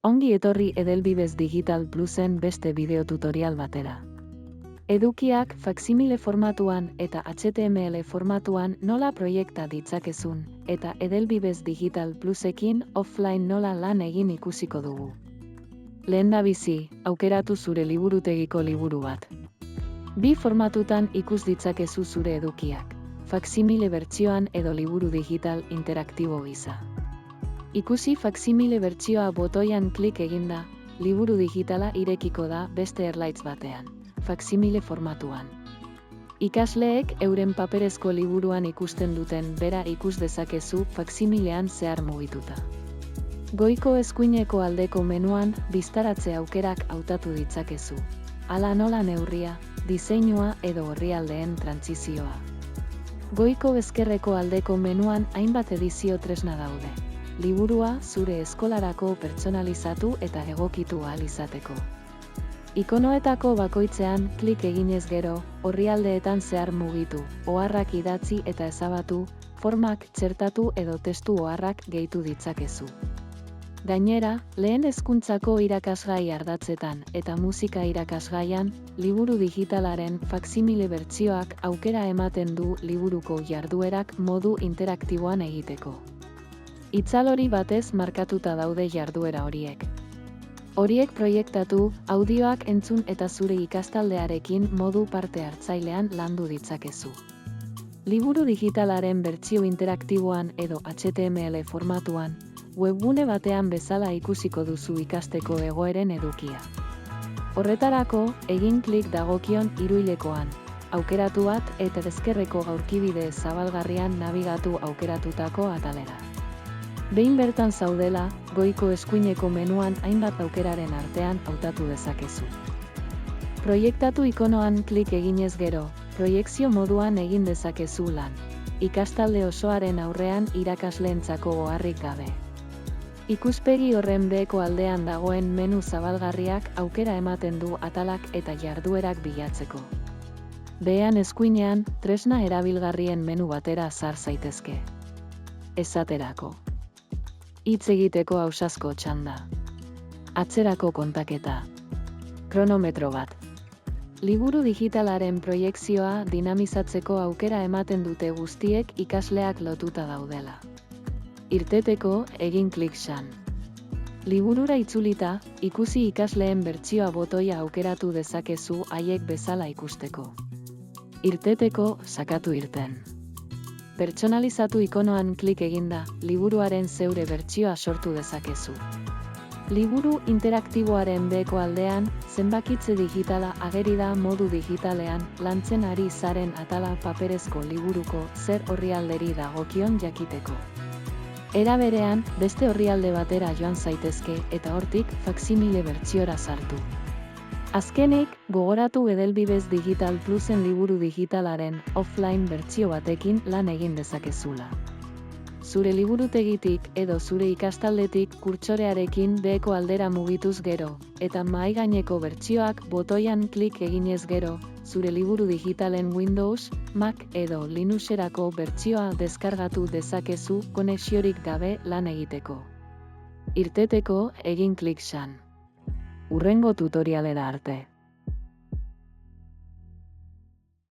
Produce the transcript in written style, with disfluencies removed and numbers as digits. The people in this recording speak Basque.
Ongi etorri Edelbibes Digital Plusen beste bideo tutorial batera. Edukiak faksimile formatuan eta HTML formatuan nola proiekta ditzakezun, eta Edelbibes Digital Plusekin offline nola lan egin ikusiko dugu. Lehendabizi, aukeratu zure liburutegiko liburu bat. Bi formatutan ikus ditzakezu zure edukiak, faksimile bertsioan edo liburu digital interaktibo gisa. Ikusi faksimile bertsioa botoian klik eginda, liburu digitala irekiko da beste erlaitz batean, faksimile formatuan. Ikasleek euren paperezko liburuan ikusten duten bera ikus dezakezu faksimilean zehar mugituta. Goiko eskuineko aldeko menuan biztaratze aukerak hautatu ditzakezu. Hala nola neurria, diseinua edo orrialdeen trantsizioa. Goiko ezkerreko aldeko menuan hainbat edizio tresna daude. Liburua zure eskolarako pertsonalizatu eta egokitu ahal izateko. Ikonoetako bakoitzean klik eginez gero, orrialdeetan zehar mugitu, oharrak idatzi eta ezabatu, formak txertatu edo testu oharrak gehitu ditzakezu. Gainera, lehen hezkuntzako irakasgai ardatzetan eta musika irakasgaian, liburu digitalaren faksimile bertsioak aukera ematen du liburuko jarduerak modu interaktiboan egiteko. Itzalori batez markatuta daude jarduera horiek. Horiek proiektatu, audioak entzun eta zure ikastaldearekin modu parte hartzailean landu ditzakezu. Liburu digitalaren bertsio interaktiboan edo HTML formatuan, webgune batean bezala ikusiko duzu ikasteko egoeren edukia. Horretarako, egin klik dagokion iruilekoan, aukeratu bat eta ezkerreko gaurkibide zabalgarrian nabigatu aukeratutako atalera. Behin bertan zaudela, goiko eskuineko menuan hainbat aukeraren artean hautatu dezakezu. Proiektatu ikonoan klik eginez gero, proiekzio moduan egin dezakezu lan. Ikastalde osoaren aurrean irakasleentzako oharrik gabe. Ikuspegi horren beheko aldean dagoen menu zabalgarriak aukera ematen du atalak eta jarduerak bilatzeko. Behean eskuinean, tresna erabilgarrien menu batera sar zaitezke. Esaterako. Hitz egiteko ausazko txanda. Atzerako kontaketa. Kronometro bat. Liburu digitalaren proiekzioa dinamizatzeko aukera ematen dute guztiek ikasleak lotuta daudela. Irteteko, egin klik xan. Liburura itzulita, ikusi ikasleen bertsioa botoia aukeratu dezakezu haiek bezala ikusteko. Irteteko, sakatu irten. Pertsonalizatu ikonoan klik eginda, liburuaren zeure bertsioa sortu dezakezu. Liburu interaktiboaren beheko aldean, zenbakitze digitala ageri da modu digitalean, lantzen ari zaren atala paperezko liburuko zer orrialderi dagokion jakiteko. Era berean, beste orrialde batera joan zaitezke eta hortik faksimile bertsiora sartu. Azkenik, gogoratu Edelbibes Digital Plusen liburu digitalaren offline bertsio batekin lan egin dezakezula. Zure liburutegitik edo zure ikastaldetik kurtsorearekin beheko aldera mugituz gero, eta mahaigaineko bertsioak botoian klik eginez gero, zure liburu digitalen Windows, Mac edo Linuxerako bertsioa deskargatu dezakezu konexiorik gabe lan egiteko. Irteteko, egin klik xan. Hurrengo tutorialera arte.